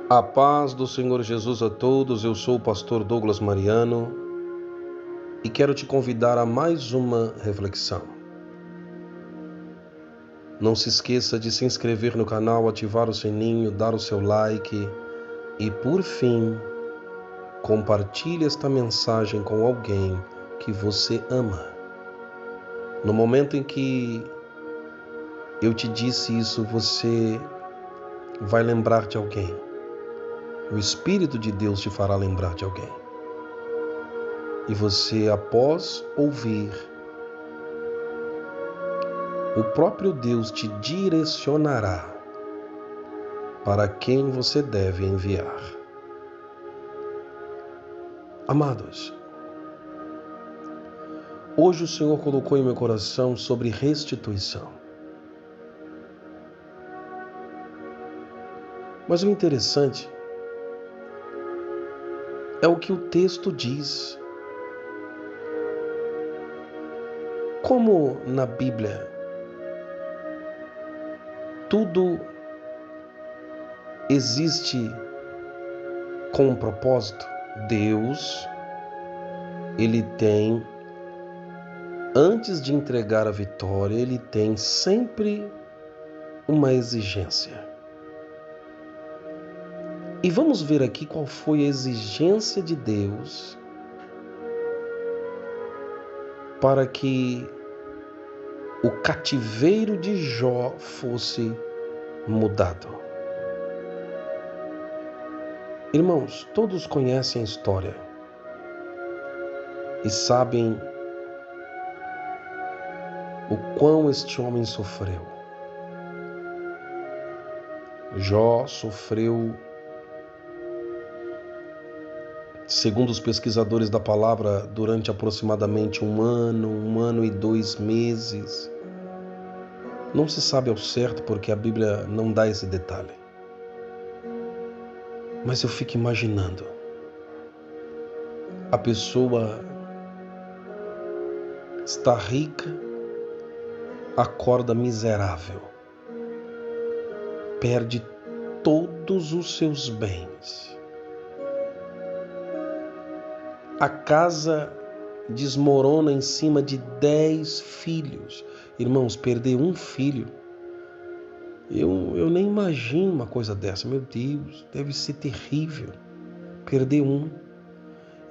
A paz do Senhor Jesus a todos, eu sou o pastor Douglas Mariano e quero te convidar a mais uma reflexão. Não se esqueça de se inscrever no canal, ativar o sininho, dar o seu like e, por fim, compartilhe esta mensagem com alguém que você ama. No momento em que eu te disse isso, você vai lembrar de alguém. O Espírito de Deus te fará lembrar de alguém. E você, após ouvir, o próprio Deus te direcionará para quem você deve enviar. Amados, hoje o Senhor colocou em meu coração sobre restituição. Mas o interessante é o que o texto diz. Como na Bíblia tudo existe com um propósito, Deus, Ele tem, antes de entregar a vitória, Ele tem sempre uma exigência. E vamos ver aqui qual foi a exigência de Deus para que o cativeiro de Jó fosse mudado. Irmãos, todos conhecem a história e sabem o quão este homem sofreu. Jó sofreu, segundo os pesquisadores da palavra, durante aproximadamente um ano e 2 meses. Não se sabe ao certo porque a Bíblia não dá esse detalhe. Mas eu fico imaginando. A pessoa está rica, acorda miserável, perde todos os seus bens. A casa desmorona em cima de 10 filhos. Irmãos, perder um filho, eu nem imagino uma coisa dessa. Meu Deus, deve ser terrível. Perder um.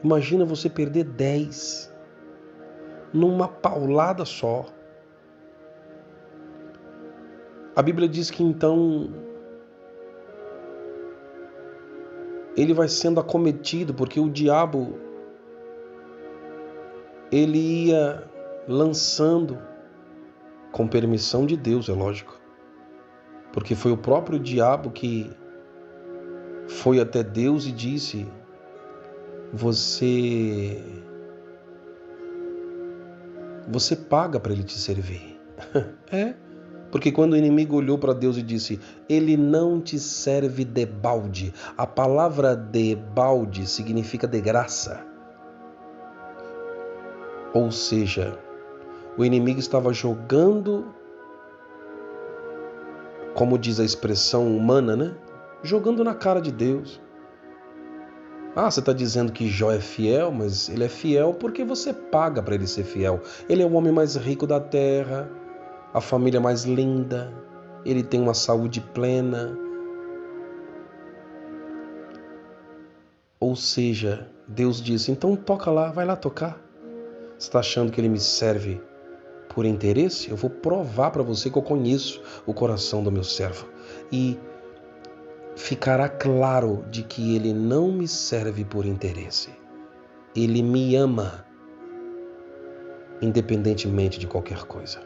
Imagina você perder 10 numa paulada só. A Bíblia diz que então ele vai sendo acometido, porque o diabo ele ia lançando, com permissão de Deus, é lógico, porque foi o próprio diabo que foi até Deus e disse: você paga para ele te servir. Porque quando o inimigo olhou para Deus e disse: ele não te serve de balde. A palavra de balde significa de graça. Ou seja, o inimigo estava jogando, como diz a expressão humana, né? Jogando na cara de Deus. Você está dizendo que Jó é fiel, mas ele é fiel porque você paga para ele ser fiel. Ele é o homem mais rico da terra, a família mais linda, ele tem uma saúde plena. Ou seja, Deus disse: então toca lá, vai lá tocar. Você está achando que ele me serve por interesse? Eu vou provar para você que eu conheço o coração do meu servo. E ficará claro de que ele não me serve por interesse. Ele me ama, independentemente de qualquer coisa.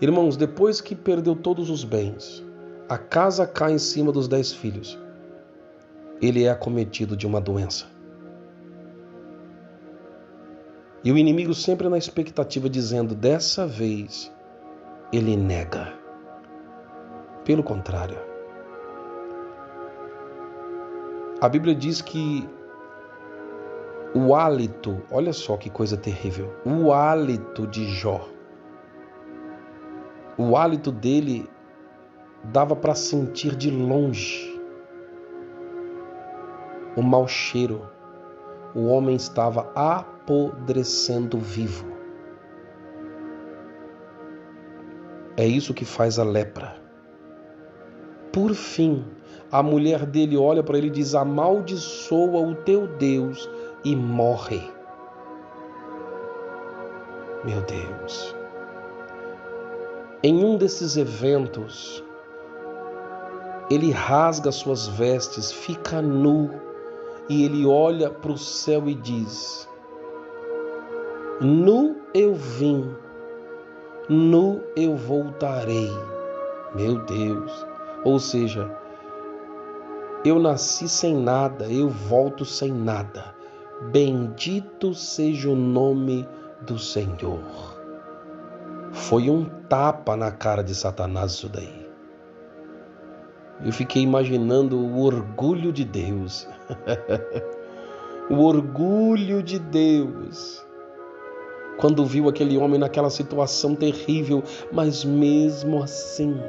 Irmãos, depois que perdeu todos os bens, a casa cai em cima dos 10 filhos. Ele é acometido de uma doença. E o inimigo sempre na expectativa, dizendo: dessa vez ele nega. Pelo contrário, a Bíblia diz que o hálito, olha só que coisa terrível, o hálito de Jó, o hálito dele dava para sentir de longe. o mau cheiro. O homem estava apodrecendo vivo. É isso que faz a lepra. Por fim, a mulher dele olha para ele e diz: amaldiçoa o teu Deus e morre. Meu Deus. Em um desses eventos, ele rasga suas vestes, fica nu, e ele olha para o céu e diz: nu eu vim, nu eu voltarei. Meu Deus. Ou seja, eu nasci sem nada, eu volto sem nada. Bendito seja o nome do Senhor. Foi um tapa na cara de Satanás isso daí. Eu fiquei imaginando o orgulho de Deus. O orgulho de Deus. Quando viu aquele homem naquela situação terrível, mas mesmo assim,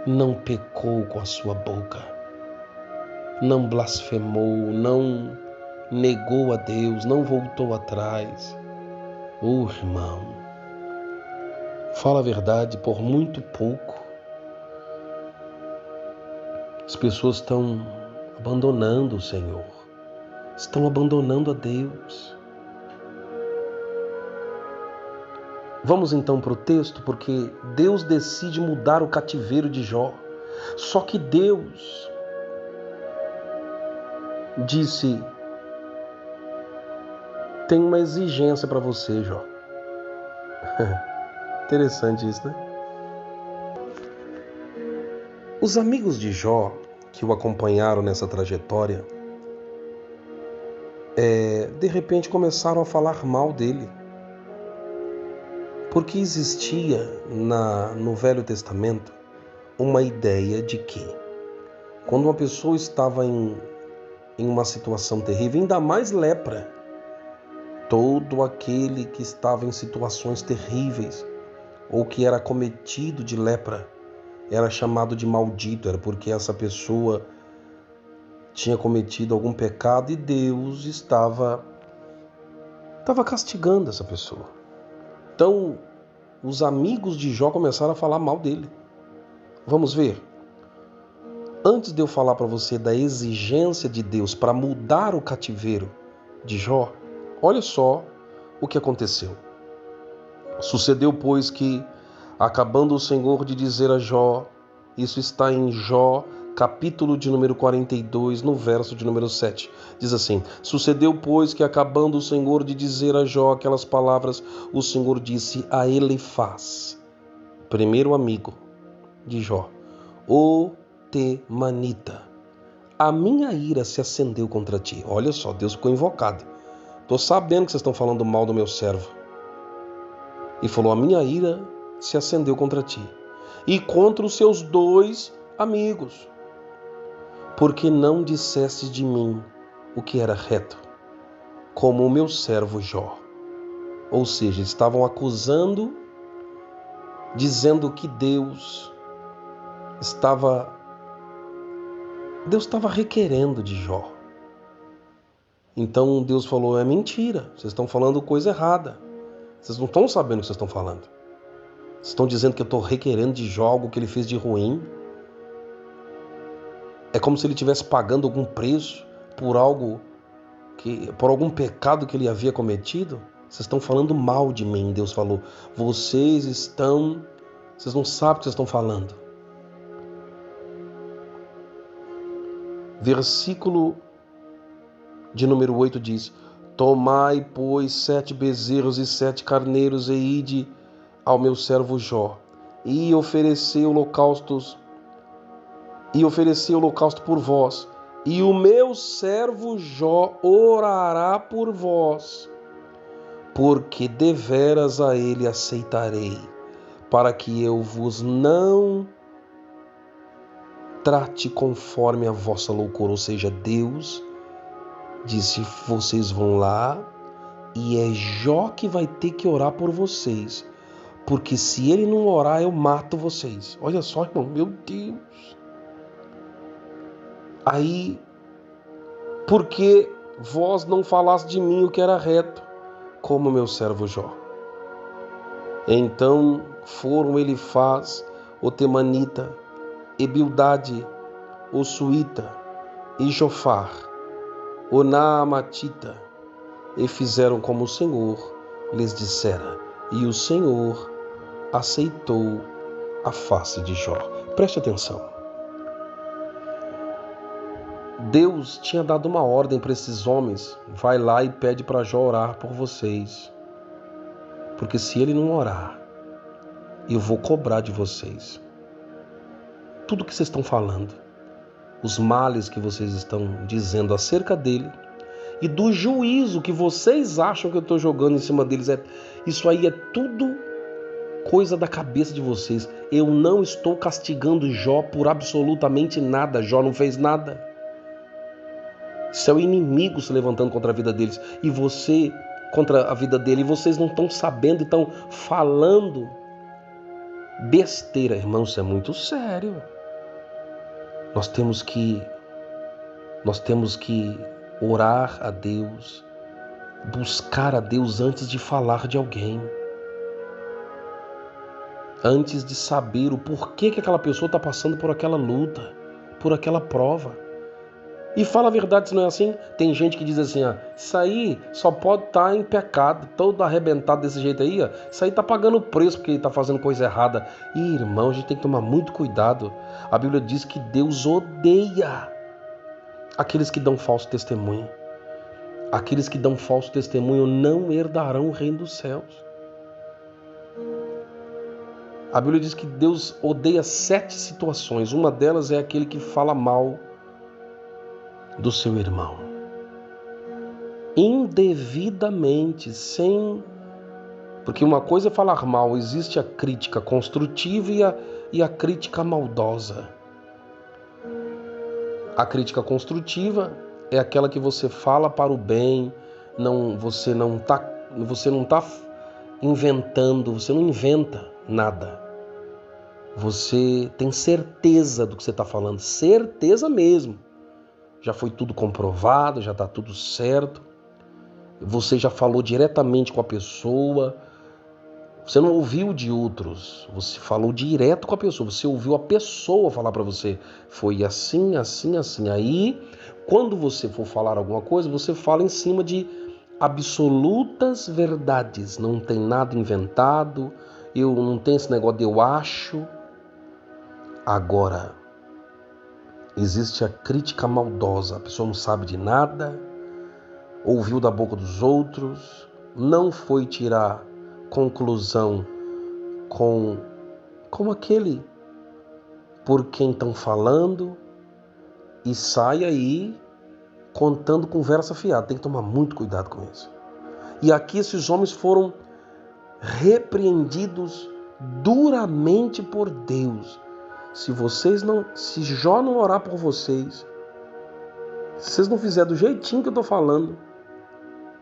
não pecou com a sua boca. Não blasfemou, não negou a Deus, não voltou atrás. Irmão, fala a verdade, por muito pouco, as pessoas estão abandonando o Senhor, estão abandonando a Deus. Vamos então para o texto, porque Deus decide mudar o cativeiro de Jó. Só que Deus disse: tem uma exigência para você, Jó. Interessante isso, né? Os amigos de Jó, que o acompanharam nessa trajetória, de repente começaram a falar mal dele. Porque existia no Velho Testamento uma ideia de que quando uma pessoa estava em uma situação terrível, ainda mais lepra, todo aquele que estava em situações terríveis ou que era cometido de lepra era chamado de maldito, era porque essa pessoa tinha cometido algum pecado e Deus estava castigando essa pessoa. Então, os amigos de Jó começaram a falar mal dele. Vamos ver? Antes de eu falar para você da exigência de Deus para mudar o cativeiro de Jó, olha só o que aconteceu. Sucedeu, pois, que, acabando o Senhor de dizer a Jó, isso está em Jó, capítulo de número 42, no verso de número 7. Diz assim: sucedeu, pois, que acabando o Senhor de dizer a Jó aquelas palavras, o Senhor disse a Elifaz, primeiro amigo de Jó, o temanita: a minha ira se acendeu contra ti. Olha só, Deus ficou invocado. Estou sabendo que vocês estão falando mal do meu servo. E falou: a minha ira se acendeu contra ti e contra os seus 2 amigos, porque não disseste de mim o que era reto, como o meu servo Jó. Ou seja, estavam acusando, dizendo que Deus estava requerendo de Jó. Então Deus falou: é mentira, vocês estão falando coisa errada. Vocês não estão sabendo o que vocês estão falando. Vocês estão dizendo que eu estou requerendo de Jó algo que ele fez de ruim. É como se ele estivesse pagando algum preço por algum pecado que ele havia cometido. Vocês estão falando mal de mim, Deus falou. Vocês não sabem o que vocês estão falando. Versículo de número 8 diz: tomai, pois, 7 bezerros e 7 carneiros e ide ao meu servo Jó, e ofereci holocausto por vós, e o meu servo Jó orará por vós, porque deveras a ele aceitarei, para que eu vos não trate conforme a vossa loucura. Ou seja, Deus disse: vocês vão lá e é Jó que vai ter que orar por vocês, porque se ele não orar, eu mato vocês. Olha só, irmão, meu Deus. Aí porque vós não falaste de mim o que era reto, como meu servo Jó. Então foram Elifaz, o Temanita, e Bildade, o Suíta, e Jofar, o Naamatita, e fizeram como o Senhor lhes dissera, e o Senhor aceitou a face de Jó. Preste atenção. Deus tinha dado uma ordem para esses homens: vai lá e pede para Jó orar por vocês, porque se ele não orar, eu vou cobrar de vocês tudo que vocês estão falando, os males que vocês estão dizendo acerca dele e do juízo que vocês acham que eu estou jogando em cima deles. Isso aí é tudo coisa da cabeça de vocês. Eu não estou castigando Jó por absolutamente nada. Jó não fez nada. Isso é o inimigo se levantando contra a vida deles e você contra a vida dele, e vocês não estão sabendo e estão falando besteira. Irmão, isso é muito sério. Nós temos que orar a Deus, buscar a Deus antes de falar de alguém, antes de saber o porquê que aquela pessoa está passando por aquela luta, por aquela prova. E fala a verdade se não é assim. Tem gente que diz assim, isso aí só pode estar em pecado, todo arrebentado desse jeito aí, isso aí está pagando o preço porque ele está fazendo coisa errada. E irmão, a gente tem que tomar muito cuidado. A Bíblia diz que Deus odeia aqueles que dão falso testemunho. Aqueles que dão falso testemunho não herdarão o reino dos céus. A Bíblia diz que Deus odeia 7 situações. Uma delas é aquele que fala mal do seu irmão, indevidamente, porque uma coisa é falar mal, existe a crítica construtiva e a crítica maldosa. A crítica construtiva é aquela que você fala para o bem, você não está inventando, você não inventa nada. Você tem certeza do que você está falando, certeza mesmo. Já foi tudo comprovado, já está tudo certo. Você já falou diretamente com a pessoa. Você não ouviu de outros. Você falou direto com a pessoa. Você ouviu a pessoa falar para você. Foi assim, assim, assim. Aí, quando você for falar alguma coisa, você fala em cima de absolutas verdades. Não tem nada inventado. Não tem esse negócio de eu acho. Agora, existe a crítica maldosa. A pessoa não sabe de nada, ouviu da boca dos outros, não foi tirar conclusão com aquele por quem estão falando e sai aí contando conversa fiada. Tem que tomar muito cuidado com isso. E aqui esses homens foram repreendidos duramente por Deus. Se Jó não orar por vocês, se vocês não fizerem do jeitinho que eu estou falando,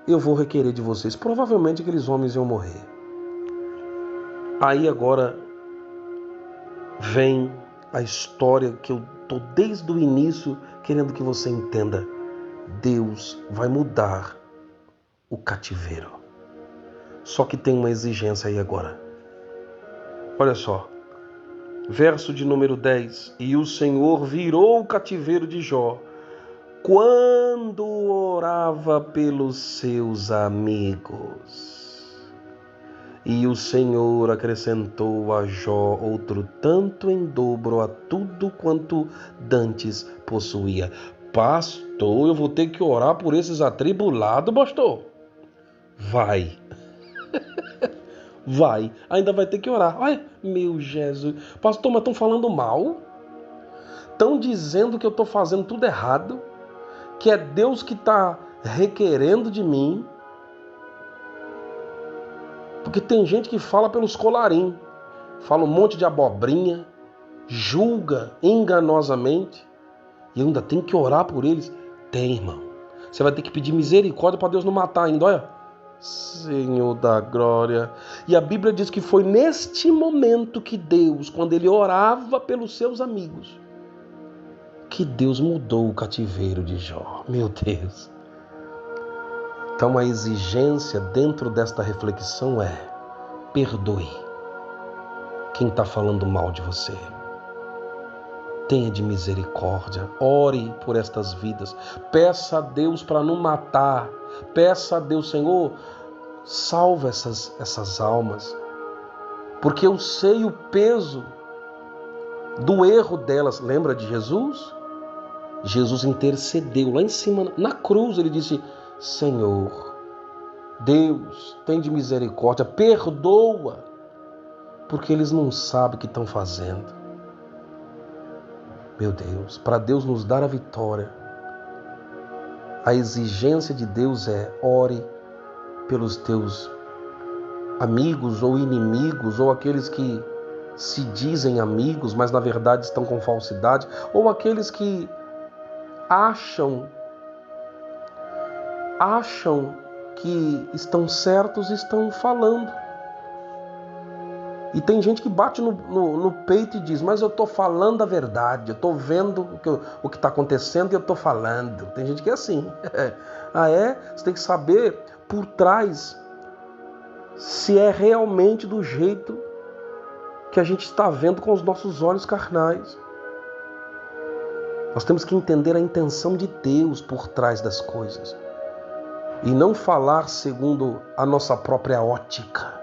eu vou requerer de vocês. Provavelmente aqueles homens iam morrer. Aí agora vem a história que eu estou desde o início querendo que você entenda. Deus vai mudar o cativeiro. Só que tem uma exigência aí agora. Olha só. Verso de número 10. E o Senhor virou o cativeiro de Jó quando orava pelos seus amigos. E o Senhor acrescentou a Jó outro tanto em dobro a tudo quanto dantes possuía. Pastor, eu vou ter que orar por esses atribulados, pastor? Vai. Vai, ainda vai ter que orar. Ai, meu Jesus. Pastor, mas estão falando mal? Estão dizendo que eu estou fazendo tudo errado? Que é Deus que está requerendo de mim? Porque tem gente que fala pelos colarinhos. Fala um monte de abobrinha. Julga enganosamente. E ainda tem que orar por eles? Tem, irmão. Você vai ter que pedir misericórdia para Deus não matar ainda, olha. Senhor da glória. E a Bíblia diz que foi neste momento que Deus, quando ele orava pelos seus amigos, que Deus mudou o cativeiro de Jó. Meu Deus! Então a exigência dentro desta reflexão é: perdoe quem está falando mal de você. Tenha de misericórdia, ore por estas vidas, peça a Deus para não matar, peça a Deus, Senhor, salva essas almas, porque eu sei o peso do erro delas. Lembra de Jesus? Jesus intercedeu lá em cima, na cruz, ele disse: Senhor, Deus, tem de misericórdia, perdoa, porque eles não sabem o que estão fazendo. Meu Deus, para Deus nos dar a vitória, a exigência de Deus é: ore pelos teus amigos ou inimigos, ou aqueles que se dizem amigos, mas na verdade estão com falsidade, ou aqueles que acham que estão certos e estão falando. E tem gente que bate no peito e diz: mas eu estou falando a verdade, eu estou vendo o que está acontecendo e eu estou falando. Tem gente que é assim. Ah, é? Você tem que saber por trás se é realmente do jeito que a gente está vendo com os nossos olhos carnais. Nós temos que entender a intenção de Deus por trás das coisas e não falar segundo a nossa própria ótica.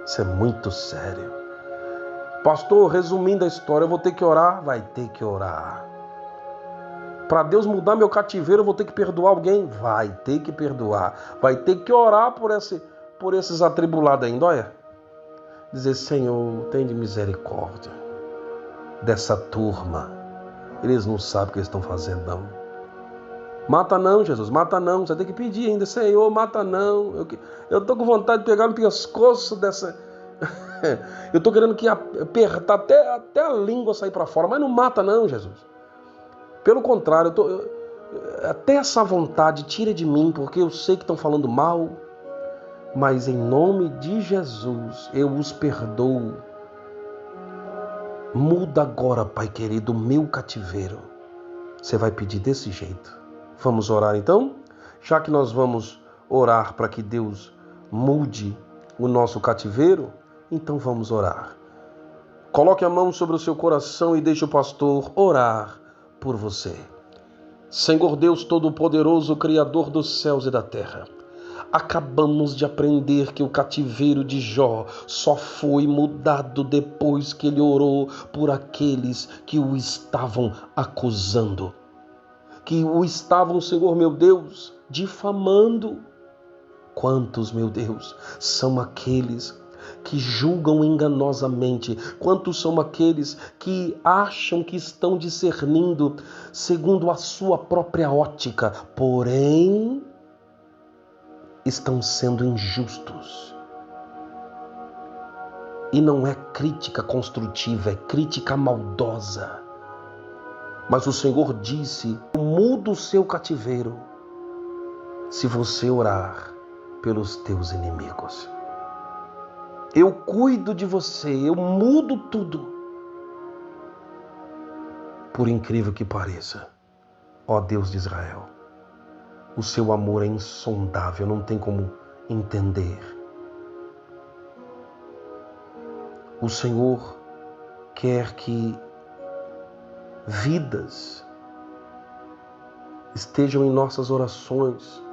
Isso é muito sério. Pastor, resumindo a história, eu vou ter que orar? Vai ter que orar. Para Deus mudar meu cativeiro, eu vou ter que perdoar alguém? Vai ter que perdoar. Vai ter que orar por esses atribulados ainda. Olha, dizer: Senhor, tem de misericórdia dessa turma. Eles não sabem o que eles estão fazendo, não. Mata não, Jesus, mata não. Você tem que pedir ainda: Senhor, mata não. Eu estou com vontade de pegar no pescoço dessa... eu estou querendo que apertar até a língua sair para fora, mas não mata não, Jesus. Pelo contrário, até essa vontade tira de mim, porque eu sei que estão falando mal, mas em nome de Jesus eu os perdoo. Muda agora, Pai querido, o meu cativeiro. Você vai pedir desse jeito. Vamos orar então? Já que nós vamos orar para que Deus mude o nosso cativeiro, então vamos orar. Coloque a mão sobre o seu coração e deixe o pastor orar por você. Senhor Deus Todo-Poderoso, Criador dos céus e da terra, acabamos de aprender que o cativeiro de Jó só foi mudado depois que ele orou por aqueles que o estavam acusando, que o estavam, Senhor meu Deus, difamando. Quantos, meu Deus, são aqueles que julgam enganosamente? Quantos são aqueles que acham que estão discernindo segundo a sua própria ótica, porém estão sendo injustos? E não é crítica construtiva, é crítica maldosa. Mas o Senhor disse: muda o seu cativeiro se você orar pelos teus inimigos. Eu cuido de você, eu mudo tudo. Por incrível que pareça, ó Deus de Israel, o seu amor é insondável, não tem como entender. O Senhor quer que vidas estejam em nossas orações,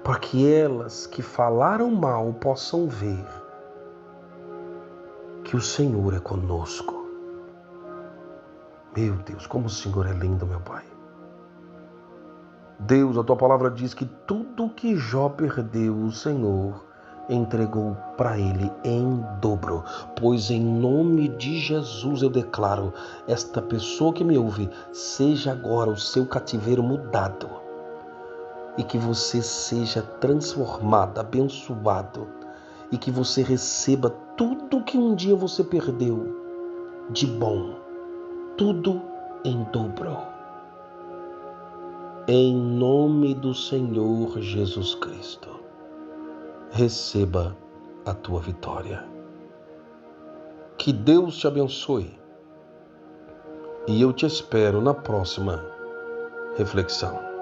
para que elas que falaram mal possam ver que o Senhor é conosco. Meu Deus, como o Senhor é lindo, meu Pai. Deus, a Tua palavra diz que tudo que Jó perdeu, o Senhor entregou para ele em dobro. Pois em nome de Jesus eu declaro: esta pessoa que me ouve, seja agora o seu cativeiro mudado, e que você seja transformado, abençoado, e que você receba tudo que um dia você perdeu de bom, tudo em dobro. Em nome do Senhor Jesus Cristo, receba a tua vitória. Que Deus te abençoe e eu te espero na próxima reflexão.